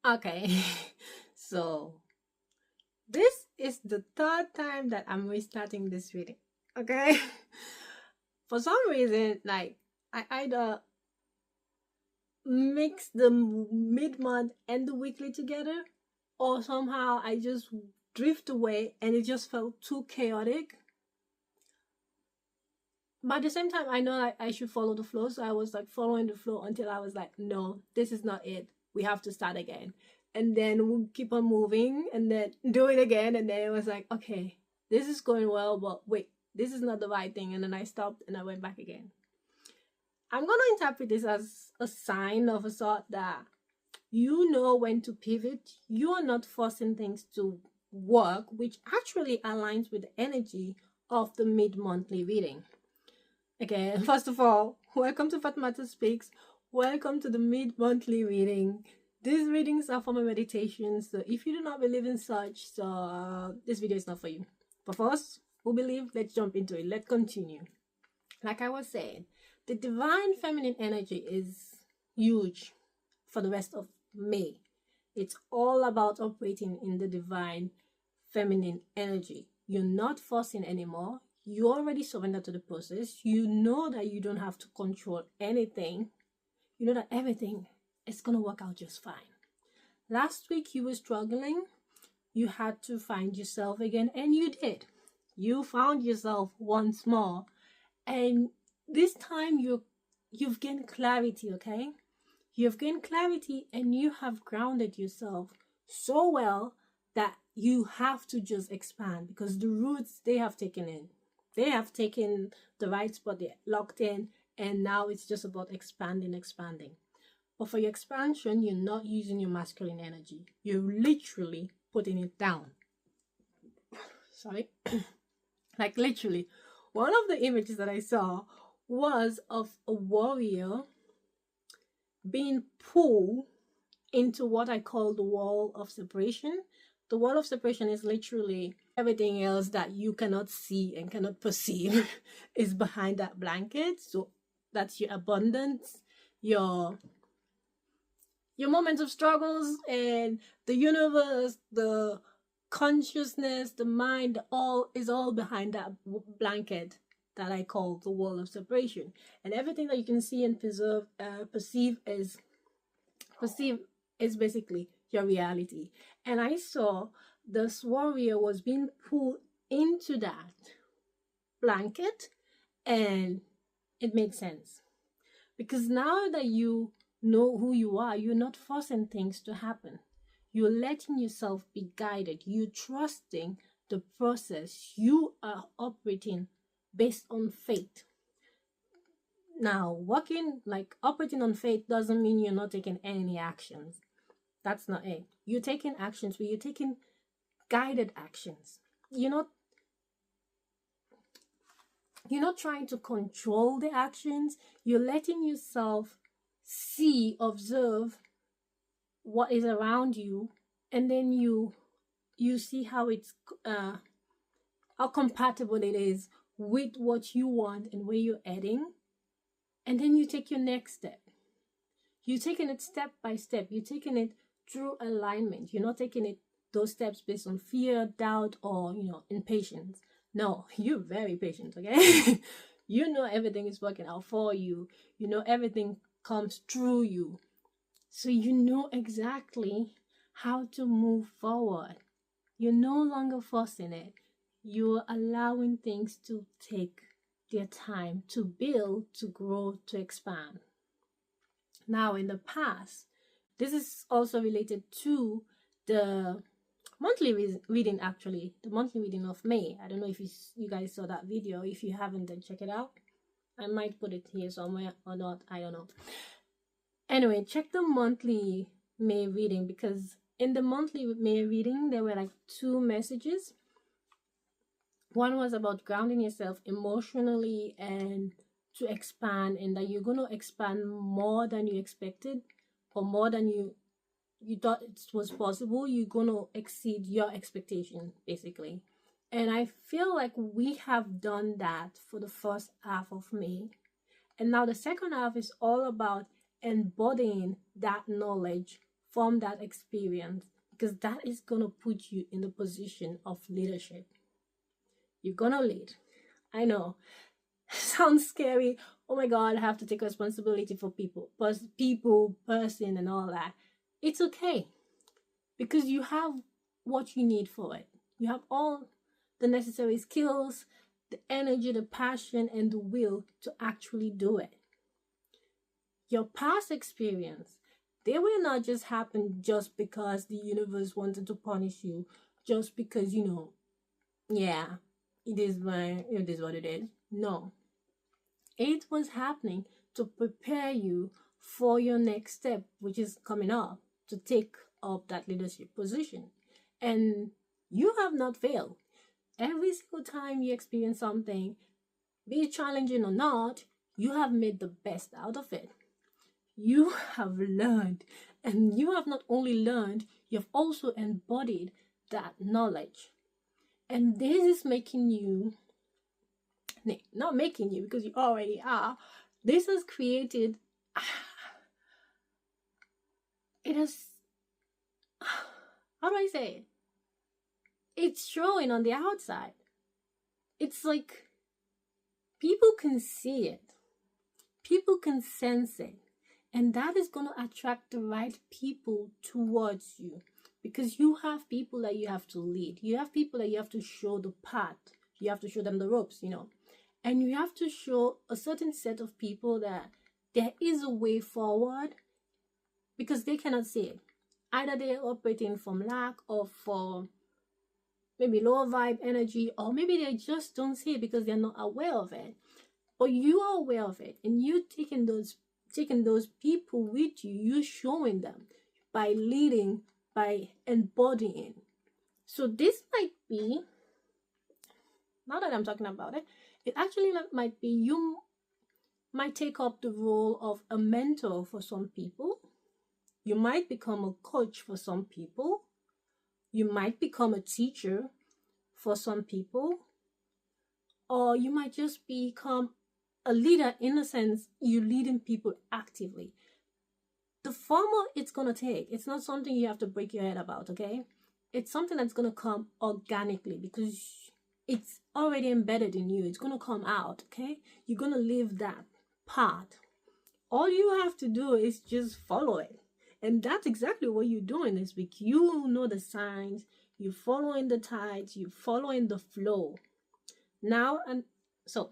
Okay, so this is the third time that I'm restarting this reading. Okay, for some reason, like I either mix the mid month and the weekly together, or somehow I just drift away and it just felt too chaotic. But at the same time, I know I should follow the flow, so I was like following the flow until I was like, no, this is not it. We have to start again, and then we'll keep on moving, and then do it again, and then it was like, okay, this is going well, but wait, this is not the right thing, and then I stopped and I went back again. I'm gonna interpret this as a sign of a sort that you know when to pivot. You are not forcing things to work, which actually aligns with the energy of the mid-monthly reading. Okay, first of all, welcome to Fatmata Speaks. Welcome to the mid-monthly reading. These readings are for my meditation, so if you do not believe in such, this video is not for you. But for us who believe, let's jump into it. Let's continue. Like I was saying, the divine feminine energy is huge for the rest of May. It's all about operating in the divine feminine energy. You're not forcing anymore. You already surrender to the process. You know that you don't have to control anything. You know that everything is going to work out just fine. Last week you were struggling. You had to find yourself again, and you did. You found yourself once more. And this time you've gained clarity, okay? You've gained clarity and you have grounded yourself so well that you have to just expand, because the roots they have taken in. They have taken the right spot, they're locked in, and now it's just about expanding. But for your expansion, you're not using your masculine energy. You're literally putting it down. Sorry. Like literally. One of the images that I saw was of a warrior being pulled into what I call the wall of separation. The wall of separation is literally everything else that you cannot see and cannot perceive is behind that blanket. So that's your abundance, your moments of struggles, and the universe, the consciousness, the mind, all is all behind that blanket that I call the wall of separation. And everything that you can see and perceive is basically your reality. And I saw this warrior was being pulled into that blanket, and it made sense, because now that you know who you are, you're not forcing things to happen. You're letting yourself be guided. You're trusting the process. You are operating based on faith. Now, operating on faith doesn't mean you're not taking any actions. That's not it. You're taking actions, but you're taking guided actions. You're not trying to control the actions. You're letting yourself see, observe what is around you, and then you see how it's how compatible it is with what you want and where you're heading, and then you take your next step. You're taking it step by step. You're taking it through alignment. You're not taking it those steps based on fear, doubt, or impatience. No, you're very patient, okay? You know everything is working out for you. You know everything comes through you. So you know exactly how to move forward. You're no longer forcing it. You're allowing things to take their time to build, to grow, to expand. Now, in the past, this is also related to the monthly reading, actually, the monthly reading of May. I don't know if you guys saw that video. If you haven't, then check it out. I might put it here somewhere or not. I don't know. Anyway, check the monthly May reading, because in the monthly May reading, there were like 2 messages. One was about grounding yourself emotionally and to expand, and that you're going to expand more than you expected, or more than you thought it was possible. You're going to exceed your expectation, basically. And I feel like we have done that for the first half of May. And now the second half is all about embodying that knowledge from that experience, because that is going to put you in the position of leadership. You're going to lead. I know. Sounds scary. Oh my God, I have to take responsibility for people, person, and all that. It's okay, because you have what you need for it. You have all the necessary skills, the energy, the passion, and the will to actually do it. Your past experience, they will not just happen just because the universe wanted to punish you, just because, yeah, it is what it is. No. It was happening to prepare you for your next step, which is coming up, to take up that leadership position. And you have not failed. Every single time you experience something, be it challenging or not, you have made the best out of it. You have learned, and you have not only learned, you have also embodied that knowledge. And this is making you, not making you, because you already are, this has created, it has, how do I say it? It's showing on the outside. It's like people can see it, people can sense it, and that is going to attract the right people towards you, because you have people that you have to lead. You have people that you have to show the path. You have to show them the ropes, and you have to show a certain set of people that there is a way forward, because they cannot see it. Either they're operating from lack or for maybe lower vibe energy, or maybe they just don't see it because they're not aware of it. But you are aware of it, and you taking those people with you, you showing them by leading, by embodying. So this might be, now that I'm talking about it, it actually might be, you might take up the role of a mentor for some people. You might become a coach for some people. You might become a teacher for some people. Or you might just become a leader, in a sense, you're leading people actively. The former it's going to take, it's not something you have to break your head about, okay? It's something that's going to come organically, because it's already embedded in you. It's going to come out, okay? You're going to live that part. All you have to do is just follow it. And that's exactly what you're doing this week. You know the signs, you're following the tides, you're following the flow. Now, and so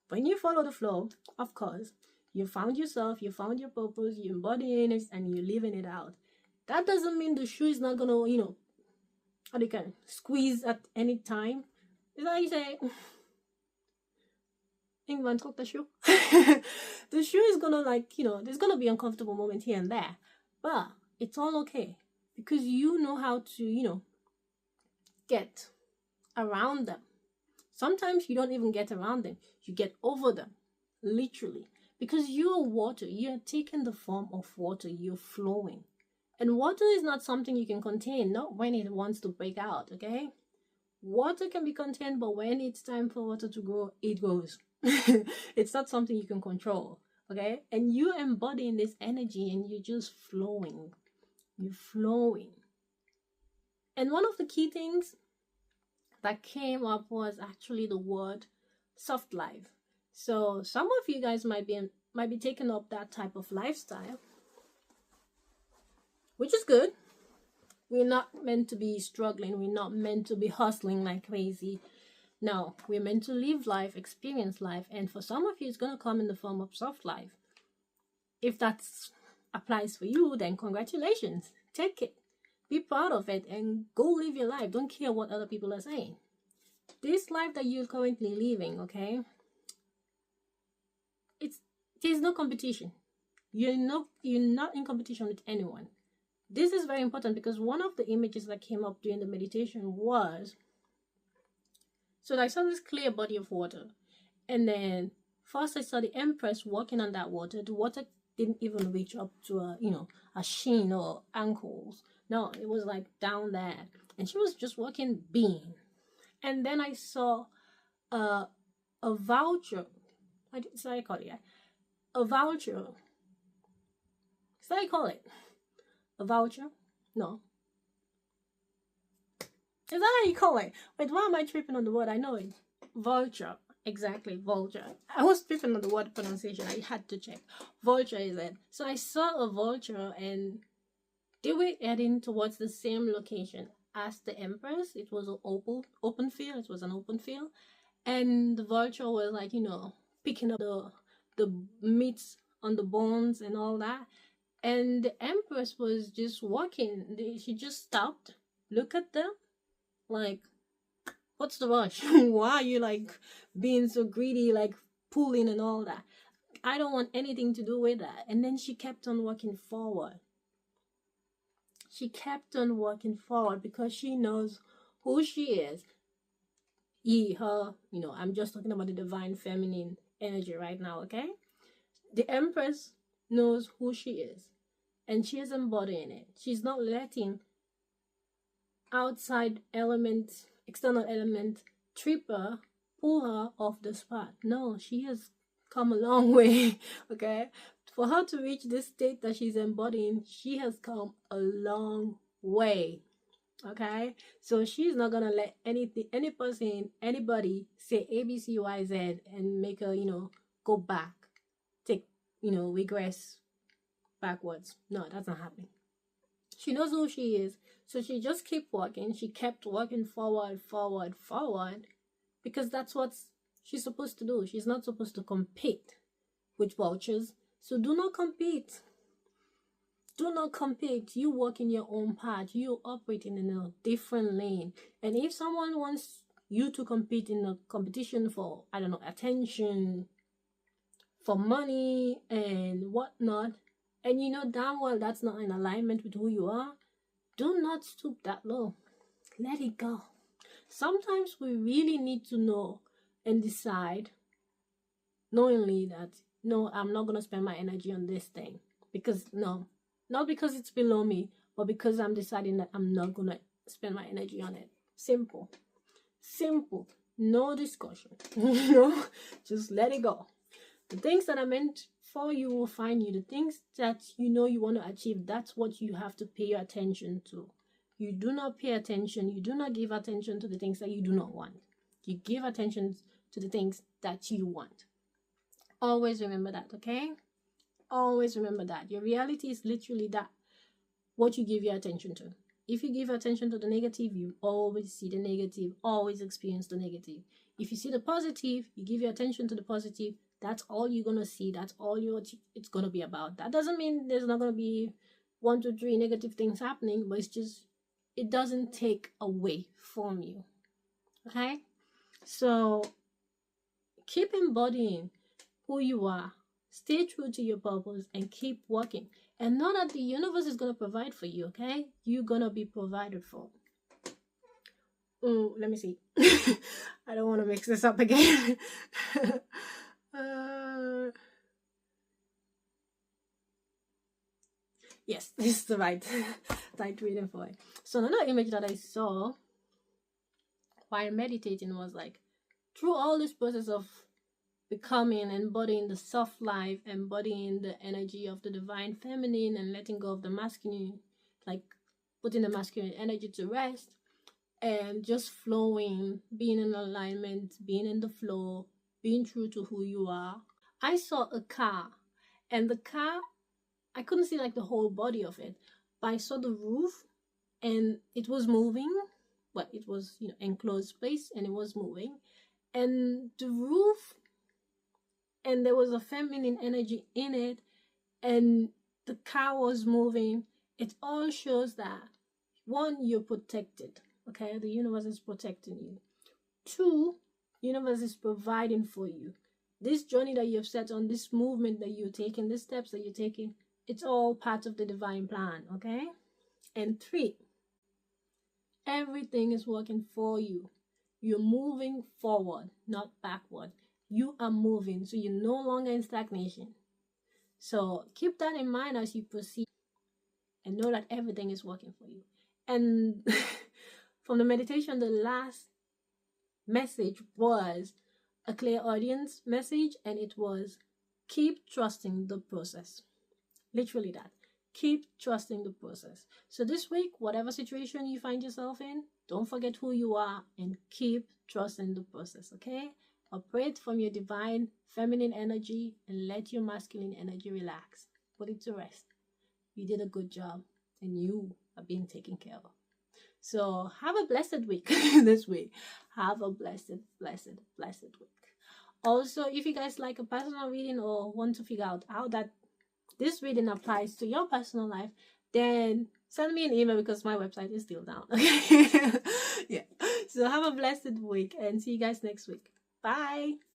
when you follow the flow, of course, you found yourself, you found your purpose, you're embodying it, and you're living it out. That doesn't mean the shoe is not going to, how they can squeeze at any time. It's like you say, England took the shoe. The shoe is going to there's going to be uncomfortable moments here and there. But it's all okay, because you know how to, get around them. Sometimes you don't even get around them. You get over them, literally. Because you're water. You're taking the form of water. You're flowing. And water is not something you can contain, not when it wants to break out, okay? Water can be contained, but when it's time for water to grow, it grows. It's not something you can control, okay? And you embodying this energy, and you're just flowing. You're flowing. And one of the key things that came up was actually the word soft life. So some of you guys might be taking up that type of lifestyle, which is good. We're not meant to be struggling. We're not meant to be hustling like crazy. No, we're meant to live life, experience life. And for some of you, it's going to come in the form of soft life. If that applies for you, then congratulations. Take it. Be proud of it and go live your life. Don't care what other people are saying. This life that you're currently living, okay? There's no competition. You're not in competition with anyone. This is very important, because one of the images that came up during the meditation was, so I saw this clear body of water, and then first I saw the Empress walking on that water. The water didn't even reach up to a shin or ankles. No, it was like down there, and she was just walking being. And then I saw a vulture. So I call it a vulture. So I call it A voucher? No. Is that how you call it? Wait, why am I tripping on the word? I know it. Vulture. Exactly, vulture. I was tripping on the word pronunciation. I had to check. Vulture is it. So I saw a vulture and they were heading towards the same location as the Empress. It was an open field. It was an open field. And the vulture was like, picking up the meats on the bones and all that. And the Empress was just walking. She just stopped, look at them, like, what's the rush? Why are you like being so greedy, like pulling and all that? I don't want anything to do with that. And then she kept on walking forward. She kept on walking forward because she knows who she is. Her, I'm just talking about the divine feminine energy right now, okay? The Empress knows who she is and she is embodying it. She's not letting outside element, external element trip her, pull her off the spot. No, she has come a long way, okay? For her to reach this state that she's embodying, she has come a long way, okay? So she's not gonna let any person, anybody say A, B, C, Y, Z and make her, go back, regress backwards. No, that's not happening. She knows who she is, so she just kept walking. She kept walking forward, because that's what she's supposed to do. She's not supposed to compete with vultures. So do not compete. Do not compete. You walk in your own path. You operating in a different lane. And if someone wants you to compete in a competition for, I don't know, attention, for money and whatnot, and you know damn well that's not in alignment with who you are, do not stoop that low. Let it go. Sometimes we really need to know and decide knowingly that, no, I'm not going to spend my energy on this thing. Because, no, not because it's below me, but because I'm deciding that I'm not going to spend my energy on it. Simple. Simple. No discussion. Just let it go. The things that are meant for you will find you. The things that you want to achieve, that's what you have to pay your attention to. You do not pay attention. You do not give attention to the things that you do not want. You give attention to the things that you want. Always remember that, okay? Always remember that. Your reality is literally that, what you give your attention to. If you give attention to the negative, you always see the negative, always experience the negative. If you see the positive, you give your attention to the positive, that's all you're going to see. That's all it's going to be about. That doesn't mean there's not going to be 1, 2, 3 negative things happening, but it's just, it doesn't take away from you. Okay? So keep embodying who you are. Stay true to your purpose and keep working. And know that the universe is going to provide for you, okay? You're going to be provided for. Let me see. I don't want to mix this up again. Yes, this is the right reading for it. So another image that I saw while meditating was like, through all this process of becoming, embodying the soft life, embodying the energy of the divine feminine and letting go of the masculine, like putting the masculine energy to rest and just flowing, being in alignment, being in the flow, being true to who you are. I saw a car, and the car, I couldn't see like the whole body of it, but I saw the roof and it was moving. Well, it was, enclosed space and it was moving. And the roof, and there was a feminine energy in it, and the car was moving. It all shows that, 1, you're protected, okay? The universe is protecting you. 2, universe is providing for you. This journey that you've set on, this movement that you're taking, these steps that you're taking, it's all part of the divine plan, okay? And 3, everything is working for you. You're moving forward, not backward. You are moving, so you're no longer in stagnation. So keep that in mind as you proceed and know that everything is working for you. And from the meditation, the last message was a clairaudience message, and it was, keep trusting the process. Literally that. keep trusting the process. So this week, whatever situation you find yourself in, don't forget who you are and keep trusting the process, okay? Operate from your divine feminine energy and let your masculine energy relax. Put it to rest. You did a good job and you are being taken care of. So have a blessed week this week. Have a blessed week. Also, if you guys like a personal reading or want to figure out how that this reading applies to your personal life, then send me an email because my website is still down. Okay. Yeah. So have a blessed week and see you guys next week. Bye.